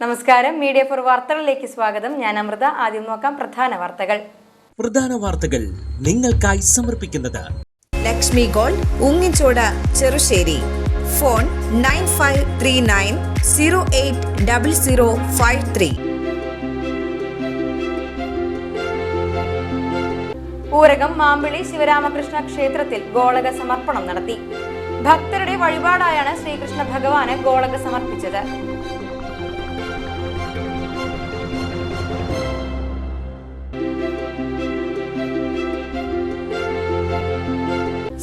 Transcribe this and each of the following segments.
നമസ്കാരം, media for വാർത്തകളിലേക്ക് സ്വാഗതം. ഞാൻ അമൃത. ആദ്യം നോക്കാം പ്രധാന വാർത്തകൾ നിങ്ങൾക്കായി സമർപ്പിക്കുന്നത് ലക്ഷ്മി ഗോൾഡ്, ഉങ്ങിച്ചോട്, ചെറുശ്ശേരി. ഫോൺ 9539080053. ഊരകം മാമ്പിളി ശിവരാമകൃഷ്ണ ക്ഷേത്രത്തിൽ ഗോളക സമർപ്പണം നടത്തി. ഭക്തരുടെ വഴിപാടായാണ് ശ്രീകൃഷ്ണ ഭഗവാന് ഗോളക സമർപ്പിച്ചത്.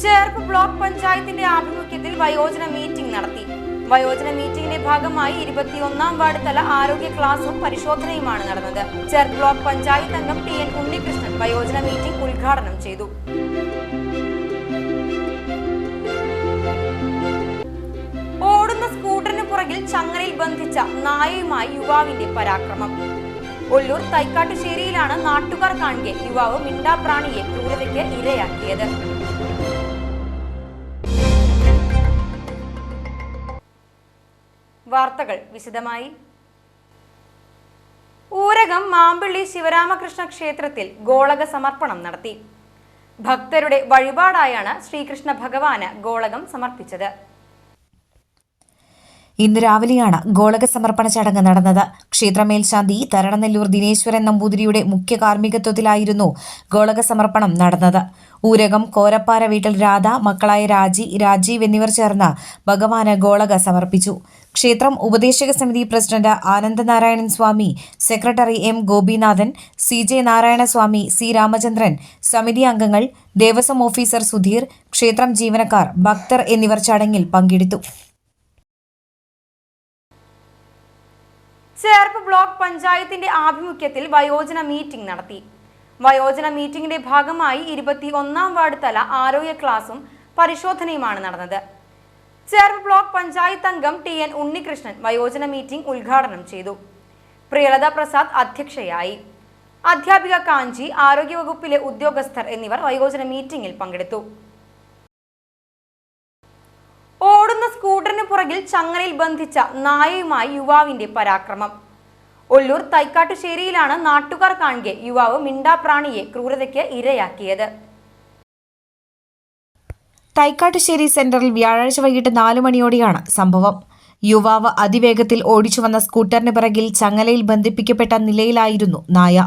ചേർപ്പ് ബ്ലോക്ക് പഞ്ചായത്തിന്റെ ആഭിമുഖ്യത്തിൽ വയോജന മീറ്റിംഗ് നടത്തി. വയോജന മീറ്റിംഗിന്റെ ഭാഗമായി 21ാം വാർഡ് തല ആരോഗ്യ ക്ലാസും പരിശോധനയുമാണ് നടന്നത്. ചേർപ്പ് ബ്ലോക്ക് പഞ്ചായത്ത് അംഗം TN ഉണ്ണികൃഷ്ണൻ വയോജന മീറ്റിംഗ് ഉദ്ഘാടനം ചെയ്തു. ഓടുന്ന സ്കൂട്ടറിന് പുറകിൽ ചങ്ങലയിൽ ബന്ധിച്ച നായയുമായി യുവാവിന്റെ പരാക്രമം. ഒല്ലൂർ തൈക്കാട്ടുശ്ശേരിയിലാണ് നാട്ടുകാർ കാണെ യുവാവ് മിണ്ടാപ്രാണിയെ ക്രൂരതയ്ക്ക് ഇരയാക്കിയത്. വാർത്തകൾ വിശദമായി. ഊരകം മാമ്പിള്ളി ശിവരാമകൃഷ്ണ ക്ഷേത്രത്തിൽ ഗോളക സമർപ്പണം നടത്തി. ഭക്തരുടെ വഴിപാടായാണ് ശ്രീകൃഷ്ണ ഭഗവാന് ഗോളകം സമർപ്പിച്ചത്. ഇന്ന് രാവിലെയാണ് ഗോളക സമർപ്പണ ചടങ്ങ് നടന്നത്. ക്ഷേത്രമേൽശാന്തി തരണനെല്ലൂർ ദിനേശ്വരൻ നമ്പൂതിരിയുടെ മുഖ്യ കാർമ്മികത്വത്തിലായിരുന്നു ഗോളക സമർപ്പണം നടന്നത്. ഊരകം കോരപ്പാര വീട്ടിൽ രാധ, മക്കളായ രാജീവ് എന്നിവർ ചേർന്ന് ഭഗവാന് ഗോളക സമർപ്പിച്ചു. ക്ഷേത്രം ഉപദേശക സമിതി president Anandanarayanan Swami, secretary M Gopinathan, CJ Narayanaswamy, C Ramachandran, സമിതി അംഗങ്ങൾ, ദേവസ്വം ഓഫീസർ സുധീർ, ക്ഷേത്രം ജീവനക്കാർ, ഭക്തർ എന്നിവർ ചടങ്ങിൽ പങ്കെടുത്തു. ചേർപ്പ് ബ്ലോക്ക് പഞ്ചായത്തിന്റെ ആഭിമുഖ്യത്തിൽ വയോജന മീറ്റിംഗ് നടത്തി. വയോജന മീറ്റിംഗിന്റെ ഭാഗമായി 21ാം വാർഡ് തല ആരോഗ്യ ക്ലാസും പരിശോധനയുമാണ് നടന്നത്. ചേർപ്പ് ബ്ലോക്ക് പഞ്ചായത്ത് അംഗം TN ഉണ്ണികൃഷ്ണൻ വയോജന മീറ്റിംഗ് ഉദ്ഘാടനം ചെയ്തു. പ്രിയലത പ്രസാദ് അധ്യക്ഷയായി. അധ്യാപിക കാഞ്ചി, ആരോഗ്യവകുപ്പിലെ ഉദ്യോഗസ്ഥർ എന്നിവർ വയോജന മീറ്റിംഗിൽ പങ്കെടുത്തു. ഓടുന്ന സ്കൂട്ടറിന് പുറകിൽ ചങ്ങലയിൽ ബന്ധിച്ച നായയുമായി യുവാവിന്റെ പരാക്രമം. ഒല്ലൂർ തൈക്കാട്ടുശ്ശേരിയിലാണ് നാട്ടുകാർ കാണെ യുവാവ് മിണ്ടാപ്രാണിയെ ക്രൂരതയ്ക്ക് ഇരയാക്കിയത്. തൈക്കാട്ടുശ്ശേരി സെന്ററിൽ വ്യാഴാഴ്ച വൈകിട്ട് 4 മണിയോടെയാണ് സംഭവം. യുവാവ് അതിവേഗത്തിൽ ഓടിച്ചു വന്ന സ്കൂട്ടറിന് പിറകിൽ ചങ്ങലയിൽ ബന്ധിപ്പിക്കപ്പെട്ട നിലയിലായിരുന്നു നായ.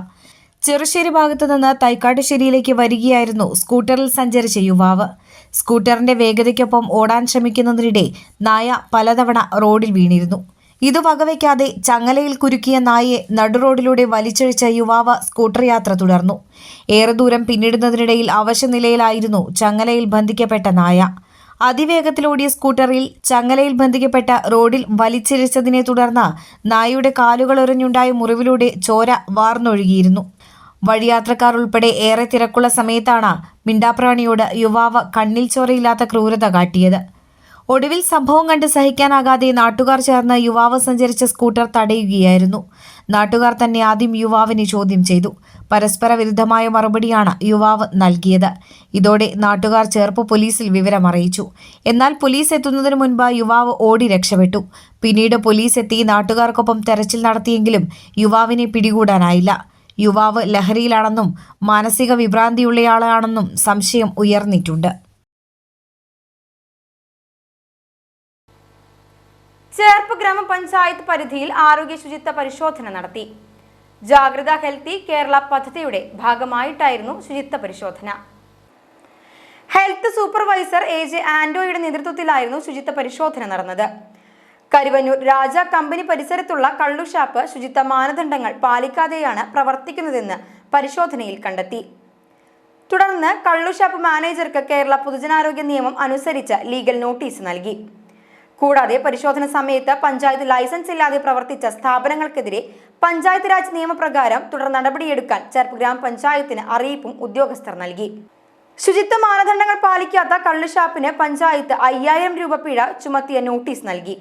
ചെറുശ്ശേരി ഭാഗത്തു നിന്ന് തൈക്കാട്ടുശ്ശേരിയിലേക്ക് വരികയായിരുന്നു സ്കൂട്ടറിൽ സഞ്ചരിച്ച യുവാവ്. സ്കൂട്ടറിന്റെ വേഗതയ്ക്കൊപ്പം ഓടാൻ ശ്രമിക്കുന്നതിനിടെ നായ പലതവണ റോഡിൽ വീണിരുന്നു. ഇത് വകവയ്ക്കാതെ ചങ്ങലയിൽ കുരുക്കിയ നായയെ നടുറോഡിലൂടെ വലിച്ചഴിച്ച യുവാവ് സ്കൂട്ടർ യാത്ര തുടർന്നു. ഏറെ ദൂരം പിന്നിടുന്നതിനിടയിൽ അവശനിലയിലായിരുന്നു ചങ്ങലയിൽ ബന്ധിക്കപ്പെട്ട നായ. അതിവേഗത്തിലോടിയ സ്കൂട്ടറിൽ ചങ്ങലയിൽ ബന്ധിക്കപ്പെട്ട റോഡിൽ വലിച്ചിഴച്ചതിനെ തുടർന്ന് നായയുടെ കാലുകളൊരഞ്ഞുണ്ടായ മുറിവിലൂടെ ചോര വാർന്നൊഴുകിയിരുന്നു. വഴിയാത്രക്കാർ ഉൾപ്പെടെ ഏറെ തിരക്കുള്ള സമയത്താണ് മിണ്ടാപ്രാണിയോട് യുവാവ് കണ്ണിൽ ചോരയില്ലാത്ത ക്രൂരത കാട്ടിയത്. ഒടുവിൽ സംഭവം കണ്ട് സഹിക്കാനാകാതെ നാട്ടുകാർ ചേർന്ന് യുവാവ് സഞ്ചരിച്ച സ്കൂട്ടർ തടയുകയായിരുന്നു. നാട്ടുകാർ തന്നെ ആദ്യം യുവാവിനെ ചോദ്യം ചെയ്തു. പരസ്പര വിരുദ്ധമായ മറുപടിയാണ് യുവാവ് നൽകിയത്. ഇതോടെ നാട്ടുകാർ ചേർപ്പ് പോലീസിൽ വിവരം അറിയിച്ചു. എന്നാൽ പോലീസ് എത്തുന്നതിന് മുൻപ് യുവാവ് ഓടി രക്ഷപ്പെട്ടു. പിന്നീട് പോലീസ് എത്തി നാട്ടുകാർക്കൊപ്പം തെരച്ചിൽ നടത്തിയെങ്കിലും യുവാവിനെ പിടികൂടാനായില്ല. യുവാവ് ലഹരിയിലാണെന്നും മാനസിക വിഭ്രാന്തിയുള്ളയാളാണെന്നും സംശയം ഉയർന്നിട്ടുണ്ട്. ചേർപ്പ് ഗ്രാമപഞ്ചായത്ത് പരിധിയിൽ ആരോഗ്യ ശുചിത്വ പരിശോധന നടത്തി. ജാഗ്രത ഹെൽത്തി കേരള പദ്ധതിയുടെ ഭാഗമായിട്ടായിരുന്നു ശുചിത്വ പരിശോധന. ഹെൽത്ത് സൂപ്പർവൈസർ AJ ആന്റോയുടെ നേതൃത്വത്തിലായിരുന്നു ശുചിത്വ പരിശോധന നടന്നത്. കരുവന്നൂർ രാജ കമ്പനി പരിസരത്തുള്ള കള്ളുഷാപ്പ് ശുചിത്വ മാനദണ്ഡങ്ങൾ പാലിക്കാതെയാണ് പ്രവർത്തിക്കുന്നതെന്ന് പരിശോധനയിൽ കണ്ടെത്തി. തുടർന്ന് കള്ളുഷാപ്പ് മാനേജർക്ക് കേരള പൊതുജനാരോഗ്യ നിയമം അനുസരിച്ച് ലീഗൽ നോട്ടീസ് നൽകി. കൂടാതെ പരിശോധന സമയത്ത് പഞ്ചായത്ത് ലൈസൻസ് ഇല്ലാതെ പ്രവർത്തിച്ച സ്ഥാപനങ്ങൾക്കെതിരെ പഞ്ചായത്ത് രാജ് നിയമപ്രകാരം തുടർ നടപടിയെടുക്കാൻ ചേർപ്പ് ഗ്രാമപഞ്ചായത്തിന് അറിയിപ്പും ഉദ്യോഗസ്ഥർ നൽകി. ശുചിത്വ മാനദണ്ഡങ്ങൾ പാലിക്കാത്ത കള്ളുഷാപ്പിന് പഞ്ചായത്ത് 5000 രൂപ പിഴ ചുമത്തിയ നോട്ടീസ് നൽകി.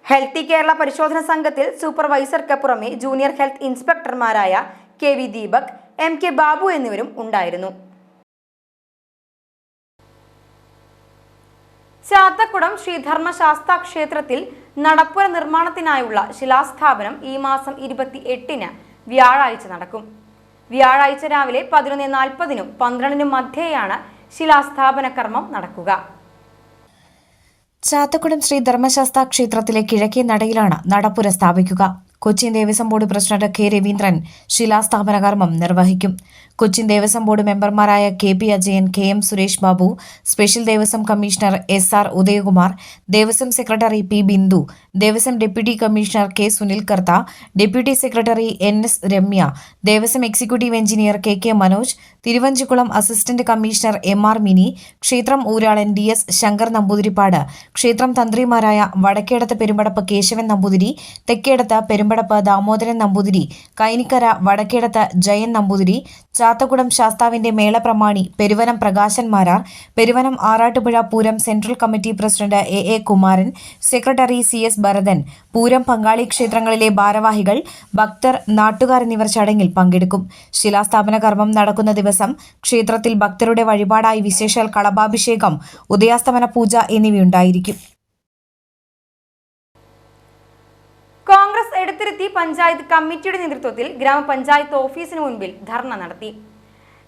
ഹെൽത്തി കേരള പരിശോധന സംഘത്തിൽ സൂപ്പർവൈസർക്ക് പുറമെ ജൂനിയർ ഹെൽത്ത് ഇൻസ്പെക്ടർമാരായ KV ദീപക്, MK ബാബു എന്നിവരും ഉണ്ടായിരുന്നു. ചാത്തക്കുടം ശ്രീധർമ്മശാസ്താ ക്ഷേത്രത്തിൽ നടപ്പുര നിർമ്മാണത്തിനായുള്ള ശിലാസ്ഥാപനം ഈ മാസം 28-ന് വ്യാഴാഴ്ച നടക്കും. വ്യാഴാഴ്ച രാവിലെ 11:40-നും 12-നും മധ്യേയാണ് ശിലാസ്ഥാപന കർമ്മം നടക്കുക. ചാത്തക്കുളം ശ്രീ ധർമ്മശാസ്ത്ര ക്ഷേത്രത്തിലെ കിഴക്കേ നടയിലാണ് നടപ്പുര സ്ഥാപിക്കുക. Cochin Devaswom board president K Raveendran ശിലാസ്ഥാപന കർമ്മം നിർവഹിക്കും. കൊച്ചിൻ ദേവസ്വം ബോർഡ് മെമ്പർമാരായ KP Ajayan, KM Suresh Babu, special Devaswom commissioner SR Udayakumar, Devaswom secretary P Bindu, Devaswom deputy commissioner K Sunil Kartha, deputy secretary NS Ramya, Devaswom executive engineer KK Manoj, Thiruvanchikulam assistant commissioner MR Mini, ക്ഷേത്രം ഊരാളൻ DS ശങ്കർ നമ്പൂതിരിപ്പാട്, ക്ഷേത്രം തന്ത്രിമാരായ വടക്കേടത്ത് പെരുമ്പടപ്പ് കേശവൻ നമ്പൂതിരി, തെക്കേടത്ത് പെരുമ്പടപ്പ് ദാമോദരൻ നമ്പൂതിരി, കൈനിക്കര വടക്കേടത്ത് ജയൻ നമ്പൂതിരി, ചാത്തക്കുളം ശാസ്താവിന്റെ മേളപ്രമാണി Peruvanam Prakashan Marar, Peruvanam Arattupuzha pooram central committee president AA Kumaran, secretary CS Bharathan, pooram പങ്കാളി ക്ഷേത്രങ്ങളിലെ ഭാരവാഹികൾ, ഭക്തർ, നാട്ടുകാർ എന്നിവർ ചടങ്ങിൽ പങ്കെടുക്കും. ശിലാസ്ഥാപന കർമ്മം നടക്കുന്ന ദിവസം ക്ഷേത്രത്തിൽ ഭക്തരുടെ വഴിപാടായി വിശേഷാൽ കളഭാഭിഷേകം, ഉദയാസ്തമന പൂജ എന്നിവയുണ്ടായിരിക്കും. കോൺഗ്രസ് എടത്തിരുത്തി പഞ്ചായത്ത് കമ്മിറ്റിയുടെ നേതൃത്വത്തിൽ ഗ്രാമപഞ്ചായത്ത് ഓഫീസിന് മുൻപിൽ ധർണ നടത്തി.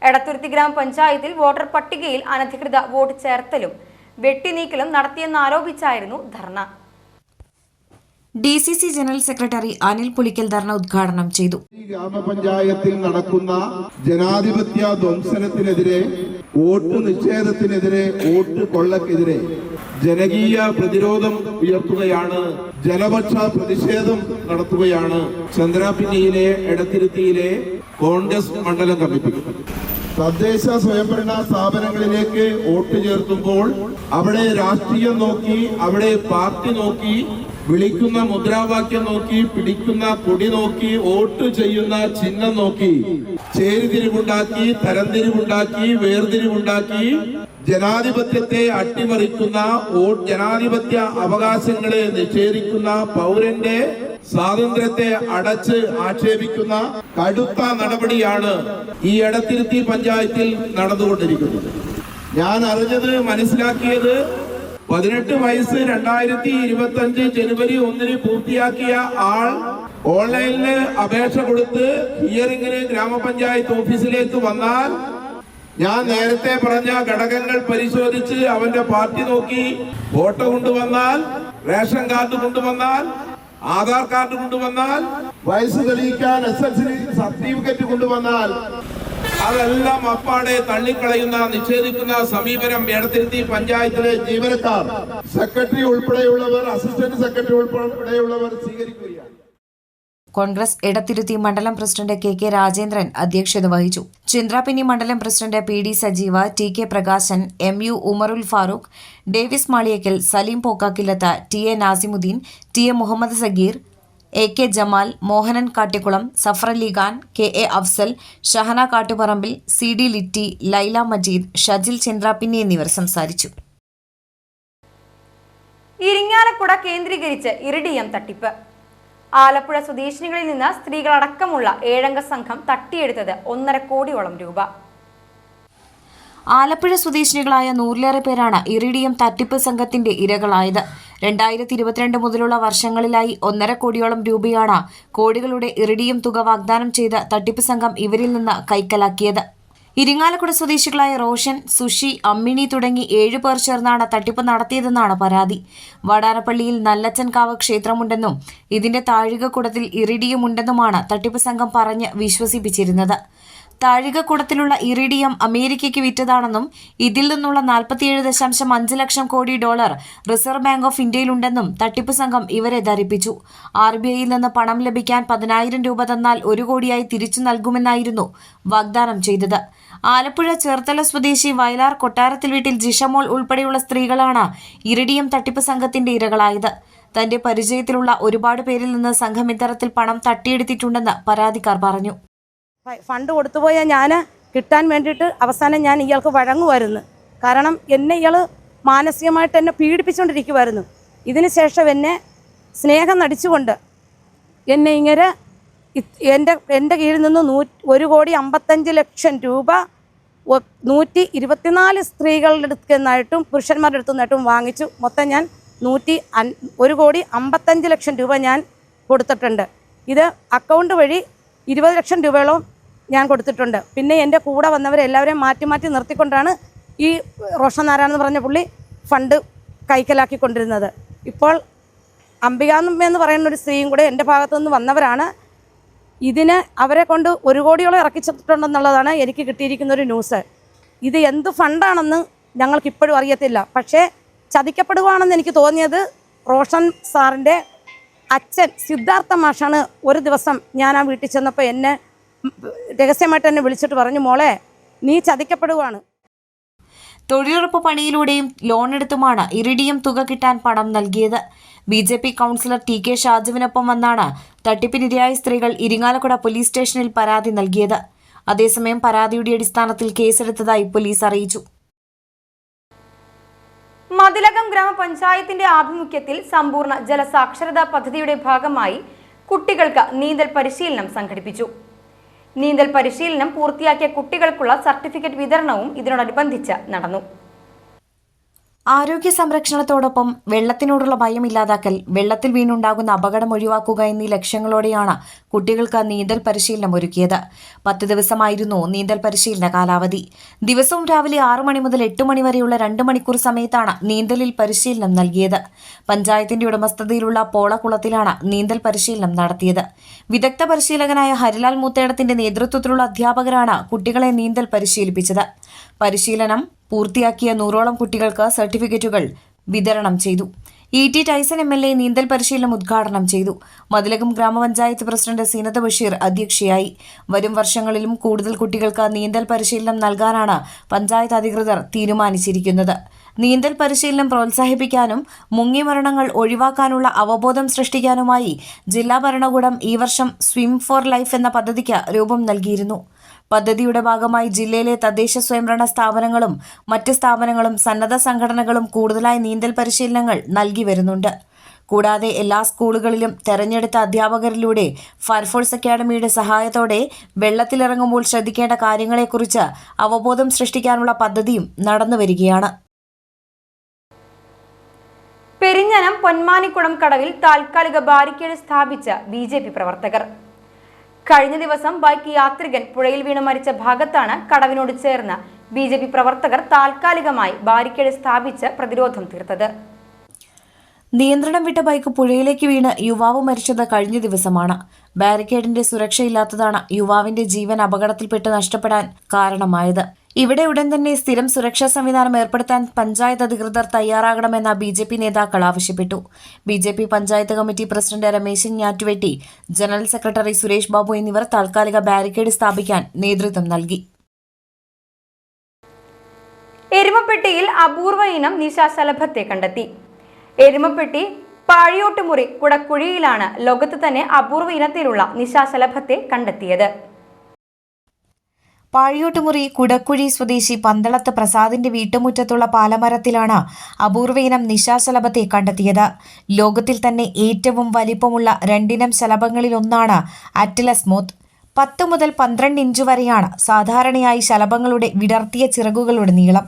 എടത്തുരുത്തി ഗ്രാമപഞ്ചായത്തിൽ വോട്ടർ പട്ടികയിൽ അനധികൃത വോട്ട് ചേർത്തലും വെട്ടിനീക്കലും നടത്തിയെന്നാരോപിച്ചായിരുന്നു dharna. DCC general secretary Anil Pulikkal dharna ഉദ്ഘാടനം ചെയ്തു. ഗ്രാമപഞ്ചായത്തിൽ നടക്കുന്ന ജനാധിപത്യ ധ്വംസനത്തിനെതിരെ, വോട്ട് നിഷേധത്തിനെതിരെ, വോട്ട് കൊള്ളക്കെതിരെ ജനകീയ പ്രതിരോധം ഉയർത്തുകയാണ്, ജനപക്ഷ പ്രതിഷേധം നടത്തുകയാണ് ചന്ദ്രാപിന്നിയിലെ എടത്തിരുത്തിയിലെ കോൺഗ്രസ് മണ്ഡലം കമ്മിറ്റി. തദ്ദേശ സ്വയംഭരണ സ്ഥാപനങ്ങളിലേക്ക് വോട്ട് ചേർത്തുമ്പോൾ അവിടെ രാഷ്ട്രീയം നോക്കി, അവിടെ പാർട്ടി നോക്കി, വിളിക്കുന്ന മുദ്രാവാക്യം നോക്കി, പിടിക്കുന്ന കൊടി നോക്കി, വോട്ട് ചെയ്യുന്ന ചിഹ്നം നോക്കി ചേരിതിരിവുണ്ടാക്കി, തരംതിരിവുണ്ടാക്കി, വേർതിരിവുണ്ടാക്കി ജനാധിപത്യത്തെ അട്ടിമറിക്കുന്ന, ജനാധിപത്യ അവകാശങ്ങളെ നിഷേധിക്കുന്ന, പൗരന്റെ സ്വാതന്ത്ര്യത്തെ അടച്ച് ആക്ഷേപിക്കുന്ന കടുത്ത നടപടിയാണ് ഈ എടത്തിരുത്തി പഞ്ചായത്തിൽ നടന്നുകൊണ്ടിരിക്കുന്നത്. ഞാൻ അറിഞ്ഞത്, മനസ്സിലാക്കിയത്, 18 വയസ്സ് 2025 ജനുവരി 1-ന് പൂർത്തിയാക്കിയ ആൾ ഓൺലൈനില് അപേക്ഷ കൊടുത്ത് ഹിയറിംഗിന് ഗ്രാമപഞ്ചായത്ത് ഓഫീസിലേക്ക് വന്നാൽ, ഞാൻ നേരത്തെ പറഞ്ഞ ഘടകങ്ങൾ പരിശോധിച്ച് അവന്റെ പാർട്ടി നോക്കി ഫോട്ടോ കൊണ്ടുവന്നാൽ, റേഷൻ കാർഡ് കൊണ്ടുവന്നാൽ, ആധാർ കാർഡ് കൊണ്ടുവന്നാൽ, വയസ്സ് തെളിയിക്കാൻ SSLC സർട്ടിഫിക്കറ്റ് കൊണ്ടുവന്നാൽ അതെല്ലാം അപ്പാടെ തള്ളിക്കളയുന്ന, നിഷേധിക്കുന്ന സമീപനം എടത്തിരുത്തി പഞ്ചായത്തിലെ ജീവനക്കാർ, സെക്രട്ടറി ഉൾപ്പെടെയുള്ളവർ, അസിസ്റ്റന്റ് സെക്രട്ടറി ഉൾപ്പെടെയുള്ളവർ സ്വീകരിക്കുകയാണ്. കോൺഗ്രസ് എടത്തിരുത്തി മണ്ഡലം പ്രസിഡന്റ് KK രാജേന്ദ്രൻ അധ്യക്ഷത വഹിച്ചു. ചന്ദ്രാപിന്നി മണ്ഡലം president PD Sajeeva, TK Prakashan, MU Umarul Farook, Davis Maliyakkal, Saleem Pokkakillath, TA Nasimuddin, TA Muhammad Sageer, AK Jamal, Mohanan Kattikulam, Safarali Khan, KA Afsal, Shahana Kattuparambil, CD Litty, Laila Majeed, Shajil Chandrapinni എന്നിവർ സംസാരിച്ചു. ഇരിങ്ങാലക്കുട കേന്ദ്രീകരിച്ച് ഇറിഡിയം തട്ടിപ്പ്. ആലപ്പുഴ സ്വദേശിനികളിൽ നിന്ന് സ്ത്രീകളടക്കമുള്ള 7-അംഗ സംഘം തട്ടിയെടുത്തത് 1.5 കോടിയോളം രൂപ. ആലപ്പുഴ സ്വദേശിനികളായ 100-ലേറെ പേരാണ് ഇറിഡിയം തട്ടിപ്പ് സംഘത്തിന്റെ ഇരകളായത്. 2022 മുതലുള്ള വർഷങ്ങളിലായി 1.5 കോടിയോളം രൂപയാണ് കോടികളുടെ ഇറിഡിയം തുക വാഗ്ദാനം ചെയ്ത് തട്ടിപ്പ് സംഘം ഇവരിൽ നിന്ന് കൈക്കലാക്കിയത്. ഇരിങ്ങാലക്കുട സ്വദേശികളായ റോഷൻ, സുഷി, അമ്മിണി തുടങ്ങി 7 പേർ ചേർന്നാണ് തട്ടിപ്പ് നടത്തിയതെന്നാണ് പരാതി. വടാനപ്പള്ളിയിൽ നല്ലച്ചൻകാവ് ക്ഷേത്രമുണ്ടെന്നും ഇതിന്റെ താഴികക്കുടത്തിൽ ഇറിഡിയം ഉണ്ടെന്നുമാണ് തട്ടിപ്പ് സംഘം പറഞ്ഞ് വിശ്വസിപ്പിച്ചിരുന്നത്. താഴികക്കുടത്തിലുള്ള ഇറിഡിയം അമേരിക്കയ്ക്ക് വിറ്റതാണെന്നും ഇതിൽ നിന്നുള്ള 47.5 lakh crore dollar reserve bank of ഇന്ത്യയിലുണ്ടെന്നും തട്ടിപ്പ് സംഘം ഇവരെ ധരിപ്പിച്ചു. RBIയിൽ നിന്ന് പണം ലഭിക്കാൻ 10,000 രൂപ തന്നാൽ 1 കോടിയായി തിരിച്ചു നൽകുമെന്നായിരുന്നു വാഗ്ദാനം ചെയ്തത്. ആലപ്പുഴ ചേർത്തല സ്വദേശി വയലാർ കൊട്ടാരത്തിൽ വീട്ടിൽ ജിഷമോൾ ഉൾപ്പെടെയുള്ള സ്ത്രീകളാണ് ഇറിഡിയം തട്ടിപ്പ് സംഘത്തിന്റെ ഇരകളായത്. തന്റെ പരിചയത്തിലുള്ള ഒരുപാട് പേരിൽ നിന്ന് സംഘം ഇത്തരത്തിൽ പണം തട്ടിയെടുത്തിട്ടുണ്ടെന്ന് പരാതിക്കാർ പറഞ്ഞു. ഫണ്ട് കൊടുത്തുപോയ ഞാൻ കിട്ടാൻ വേണ്ടിയിട്ട് അവസാനം ഞാൻ ഇയാൾക്ക് വഴങ്ങുമായിരുന്നു. കാരണം എന്നെ ഇയാൾ മാനസികമായിട്ട് എന്നെ പീഡിപ്പിച്ചുകൊണ്ടിരിക്കുമായിരുന്നു. ഇതിന് ശേഷം എന്നെ സ്നേഹം നടിച്ചുകൊണ്ട് എന്നെ ഇങ്ങനെ എൻ്റെ കീഴിൽ നിന്ന് 1,55,00,000 രൂപ 124 സ്ത്രീകളുടെ അടുത്ത് നിന്നായിട്ടും പുരുഷന്മാരുടെ അടുത്തു നിന്നായിട്ടും വാങ്ങിച്ചു. മൊത്തം ഞാൻ 1,55,00,000 രൂപ ഞാൻ കൊടുത്തിട്ടുണ്ട്. ഇത് അക്കൗണ്ട് വഴി 20 ലക്ഷം രൂപയോളം ഞാൻ കൊടുത്തിട്ടുണ്ട്. പിന്നെ എൻ്റെ കൂടെ വന്നവരെല്ലാവരെയും മാറ്റി മാറ്റി നിർത്തിക്കൊണ്ടാണ് ഈ റോഷൻ നാരായണൻ എന്ന് പറഞ്ഞ പുള്ളി ഫണ്ട് കൈക്കലാക്കിക്കൊണ്ടിരുന്നത്. ഇപ്പോൾ അംബികാമ്മ എന്ന് പറയുന്ന ഒരു സ്ത്രീയും കൂടെ എൻ്റെ ഭാഗത്തു നിന്ന് വന്നവരാണ്. ഇതിന് അവരെ കൊണ്ട് 1 കോടിയോളം ഇറക്കിച്ചിട്ടുണ്ടെന്നുള്ളതാണ് എനിക്ക് കിട്ടിയിരിക്കുന്ന ഒരു ന്യൂസ്. ഇത് എന്ത് ഫണ്ടാണെന്ന് ഞങ്ങൾക്കിപ്പോഴും അറിയത്തില്ല. പക്ഷേ ചതിക്കപ്പെടുകയാണെന്ന് എനിക്ക് തോന്നിയത് റോഷൻ സാറിൻ്റെ അച്ഛൻ സിദ്ധാർത്ഥ മാഷാണ്. ഒരു ദിവസം ഞാൻ ആ വീട്ടിൽ ചെന്നപ്പോൾ എന്നെ രഹസ്യമായിട്ട് എന്നെ വിളിച്ചിട്ട് പറഞ്ഞു, മോളെ നീ ചതിക്കപ്പെടുകയാണ്. തൊഴിലുറപ്പ് പണിയിലൂടെയും ലോണെടുത്തുമാണ് ഇറിഡിയം തുക കിട്ടാൻ പണം നൽകിയത്. BJP കൗൺസിലർ TK ഷാജുവിനൊപ്പം വന്നാണ് തട്ടിപ്പിനിരയായ സ്ത്രീകൾ ഇരിങ്ങാലക്കുട പോലീസ് സ്റ്റേഷനിൽ പരാതി നൽകിയത്. അതേസമയം പരാതിയുടെ അടിസ്ഥാനത്തിൽ കേസെടുത്തതായി പോലീസ് അറിയിച്ചു. മതിലകം ഗ്രാമപഞ്ചായത്തിന്റെ ആഭിമുഖ്യത്തിൽ സമ്പൂർണ്ണ ജലസാക്ഷരതാ പദ്ധതിയുടെ ഭാഗമായി കുട്ടികൾക്ക് നീന്തൽ പരിശീലനം സംഘടിപ്പിച്ചു. നീന്തൽ പരിശീലനം പൂർത്തിയാക്കിയ കുട്ടികൾക്കുള്ള സർട്ടിഫിക്കറ്റ് വിതരണവും ഇതിനോടനുബന്ധിച്ച് നടന്നു. ആരോഗ്യ സംരക്ഷണത്തോടൊപ്പം വെള്ളത്തിനോടുള്ള ഭയം ഇല്ലാതാക്കൽ, വെള്ളത്തിൽ വീണുണ്ടാകുന്ന അപകടം ഒഴിവാക്കുക എന്നീ ലക്ഷ്യങ്ങളോടെയാണ് കുട്ടികൾക്ക് നീന്തൽ പരിശീലനം ഒരുക്കിയത്. 10 ദിവസമായിരുന്നു നീന്തൽ പരിശീലന കാലാവധി. ദിവസവും രാവിലെ 6 മണി മുതൽ 8 മണി വരെയുള്ള 2 മണിക്കൂർ സമയത്താണ് നീന്തലിൽ പരിശീലനം നൽകിയത്. പഞ്ചായത്തിന്റെ ഉടമസ്ഥതയിലുള്ള പോളക്കുളത്തിലാണ് നീന്തൽ പരിശീലനം നടത്തിയത്. വിദഗ്ധ പരിശീലകനായ ഹരിലാൽ മൂത്തേടത്തിന്റെ നേതൃത്വത്തിലുള്ള അധ്യാപകരാണ് കുട്ടികളെ നീന്തൽ പരിശീലിപ്പിച്ചത്. പരിശീലനം പൂർത്തിയാക്കിയ 100ഓളം കുട്ടികൾക്ക് സർട്ടിഫിക്കറ്റുകൾ വിതരണം ചെയ്തു. E.T. ടൈസൺ MLA നീന്തൽ പരിശീലനം ഉദ്ഘാടനം ചെയ്തു. മതിലകം ഗ്രാമപഞ്ചായത്ത് പ്രസിഡന്റ് സീനത്ത് ബഷീർ അധ്യക്ഷയായി. വരും വർഷങ്ങളിലും കൂടുതൽ കുട്ടികൾക്ക് നീന്തൽ പരിശീലനം നൽകാനാണ് പഞ്ചായത്ത് അധികൃതർ തീരുമാനിച്ചിരിക്കുന്നത്. നീന്തൽ പരിശീലനം പ്രോത്സാഹിപ്പിക്കാനും മുങ്ങിമരണങ്ങൾ ഒഴിവാക്കാനുള്ള അവബോധം സൃഷ്ടിക്കാനുമായി ജില്ലാ ഭരണകൂടം ഈ വർഷം സ്വിം ഫോർ ലൈഫ് എന്ന പദ്ധതിക്ക് രൂപം നൽകിയിരുന്നു. പദ്ധതിയുടെ ഭാഗമായി ജില്ലയിലെ തദ്ദേശ സ്വയംഭരണ സ്ഥാപനങ്ങളും മറ്റ് സ്ഥാപനങ്ങളും സന്നദ്ധ സംഘടനകളും കൂടുതലായി നീന്തൽ പരിശീലനങ്ങൾ നൽകി വരുന്നുണ്ട്. കൂടാതെ എല്ലാ സ്കൂളുകളിലും തെരഞ്ഞെടുത്ത അധ്യാപകരിലൂടെ ഫയർഫോഴ്സ് അക്കാദമിയുടെ സഹായത്തോടെ വെള്ളത്തിലിറങ്ങുമ്പോൾ ശ്രദ്ധിക്കേണ്ട കാര്യങ്ങളെക്കുറിച്ച് അവബോധം സൃഷ്ടിക്കാനുള്ള പദ്ധതിയും നടന്നുവരികയാണ്. പെരിഞ്ഞനം പൊന്മാനിക്കുളം കടവിൽ താൽക്കാലിക ബാരിക്കേഡ് സ്ഥാപിച്ച BJP പ്രവർത്തകർ. കഴിഞ്ഞ ദിവസം ബൈക്ക് യാത്രികൻ പുഴയിൽ വീണ് മരിച്ച ഭാഗത്താണ് കടവിനോട് ചേർന്ന് BJP പ്രവർത്തകർ താൽക്കാലികമായി ബാരിക്കേഡ് സ്ഥാപിച്ച് പ്രതിരോധം തീർത്തത്. നിയന്ത്രണം വിട്ട ബൈക്ക് പുഴയിലേക്ക് വീണ് യുവാവ് മരിച്ചത് കഴിഞ്ഞ ദിവസമാണ്. ബാരിക്കേഡിന്റെ സുരക്ഷയില്ലാത്തതാണ് യുവാവിന്റെ ജീവൻ അപകടത്തിൽപ്പെട്ട് നഷ്ടപ്പെടാൻ കാരണമായത്. ഇവിടെ ഉടൻ തന്നെ സ്ഥിരം സുരക്ഷാ സംവിധാനം ഏർപ്പെടുത്താൻ പഞ്ചായത്ത് അധികൃതർ തയ്യാറാകണമെന്ന് BJP നേതാക്കൾ ആവശ്യപ്പെട്ടു. BJP panchayat committee president Rameshan Njattuvetti, general secretary Suresh Babu എന്നിവർ താൽക്കാലിക ബാരിക്കേഡ് സ്ഥാപിക്കാൻ നേതൃത്വം നൽകി. എരുമപ്പെട്ടിയിൽ അപൂർവ ഇനം നിശാശലഭത്തെ കണ്ടെത്തി. എരുമപ്പെട്ടി പാഴിയോട്ടുമുറി കുടക്കുഴിയിലാണ് ലോകത്ത് തന്നെ അപൂർവ ഇനത്തിലുള്ള നിശാശലഭത്തെ കണ്ടെത്തിയത്. പാഴിയോട്ടുമുറി കുടക്കുഴി സ്വദേശി പന്തളത്ത് പ്രസാദിന്റെ വീട്ടുമുറ്റത്തുള്ള പാലമരത്തിലാണ് അപൂർവയിനം നിശാശലഭത്തെ കണ്ടെത്തിയത്. ലോകത്തിൽ തന്നെ ഏറ്റവും വലിപ്പമുള്ള 2 ഇനം ശലഭങ്ങളിലൊന്നാണ് അറ്റ്ലസ് മോത്ത്. 10 മുതൽ 12 ഇഞ്ച് വരെയാണ് സാധാരണയായി ശലഭങ്ങളുടെ വിടർത്തിയ ചിറകുകളുടെ നീളം.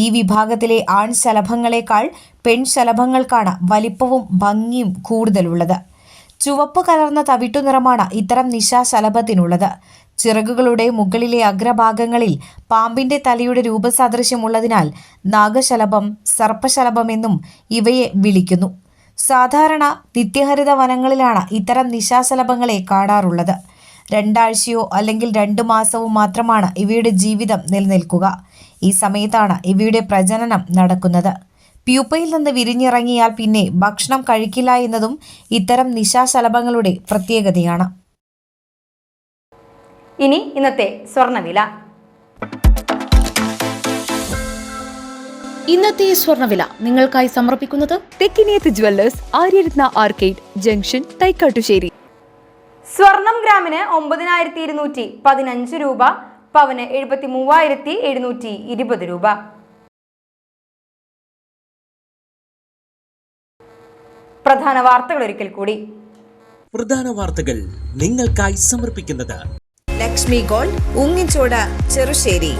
ഈ വിഭാഗത്തിലെ ആൺ ശലഭങ്ങളെക്കാൾ പെൺശലഭങ്ങൾക്കാണ് വലിപ്പവും ഭംഗിയും കൂടുതലുള്ളത്. ചുവപ്പ് കലർന്ന തവിട്ടു നിറമാണ് ഇത്തരം നിശാശലഭത്തിനുള്ളത്. ചിറകുകളുടെ മുകളിലെ അഗ്രഭാഗങ്ങളിൽ പാമ്പിന്റെ തലയുടെ രൂപസാദൃശ്യമുള്ളതിനാൽ നാഗശലഭം, സർപ്പശലഭം എന്നും ഇവയെ വിളിക്കുന്നു. സാധാരണ നിത്യഹരിത വനങ്ങളിലാണ് ഇത്തരം നിശാശലഭങ്ങളെ കാണാറുള്ളത്. 2 ആഴ്ചയോ അല്ലെങ്കിൽ 2 മാസവും മാത്രമാണ് ഇവയുടെ ജീവിതം നിലനിൽക്കുക. ഈ സമയത്താണ് ഇവയുടെ പ്രജനനം നടക്കുന്നത്. പ്യൂപ്പയിൽ നിന്ന് വിരിഞ്ഞിറങ്ങിയാൽ പിന്നെ ഭക്ഷണം കഴിക്കില്ല എന്നതും ഇത്തരം നിശാശലഭങ്ങളുടെ പ്രത്യേകതയാണ്. ഇനി ഇന്നത്തെ സ്വർണ്ണവില. ഇന്നത്തെ സ്വർണ്ണവില നിങ്ങൾക്കായി സമർപ്പിക്കുന്നത് Thekkiniyathu jewellers, Aryaratna arcade junction, Thaikkattussery. സ്വർണം ഗ്രാമിന് 9215 രൂപ, പവന് 73,720 രൂപ. പ്രധാന വാർത്തകൾ ഒരിക്കൽ കൂടി. പ്രധാന വാർത്തകൾ നിങ്ങൾക്കായി സമർപ്പിക്കുന്നത് ലക്ഷ്മി ഗോൾഡ്, ഉങ്ങിച്ചോട, ചെറുശ്ശേരി.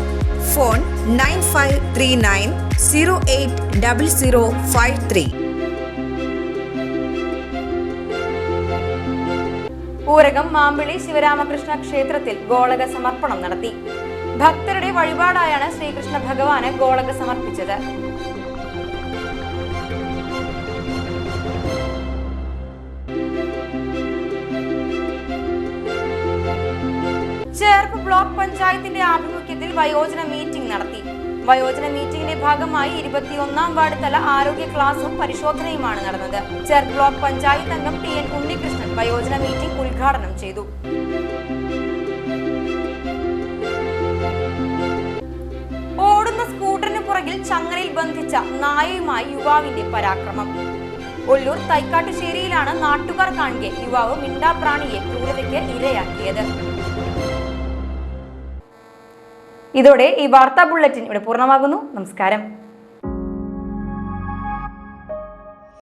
ഫോൺ 9539 080053. ഊരകം മാമ്പിളി ശിവരാമകൃഷ്ണ ക്ഷേത്രത്തിൽ ഗോളക സമർപ്പണം നടത്തി. ഭക്തരുടെ വഴിപാടായാണ് ശ്രീകൃഷ്ണ ഭഗവാന് ഗോളക സമർപ്പിച്ചത്. ചേർപ്പ് ബ്ലോക്ക് പഞ്ചായത്തിന്റെ ആഭിമുഖ്യത്തിൽ വയോജന മീറ്റിംഗ് നടത്തി. വയോജന മീറ്റിംഗിന്റെ ഭാഗമായി 21ാം വാർഡ് തല ആരോഗ്യ ക്ലാസും പരിശോധനയുമാണ് നടന്നത്. ചേർപ്പ് ബ്ലോക്ക് പഞ്ചായത്ത് അംഗം TN ഉണ്ണികൃഷ്ണൻ വയോജന മീറ്റിംഗ് ഉദ്ഘാടനം ചെയ്തു. ഓടുന്ന സ്കൂട്ടറിന് പുറകിൽ ചങ്ങലയിൽ ബന്ധിച്ച നായയുമായി യുവാവിന്റെ പരാക്രമം. ഒല്ലൂർ തൈക്കാട്ടുശ്ശേരിയിലാണ് നാട്ടുകാർ കാണുകെ യുവാവ് മിണ്ടാപ്രാണിയെ ക്രൂരതയ്ക്ക് ഇരയാക്കിയത്. ഇതോടെ ഈ വാർത്താ ബുള്ളറ്റിൻ ഇവിടെ പൂർണ്ണമാകുന്നു. നമസ്കാരം.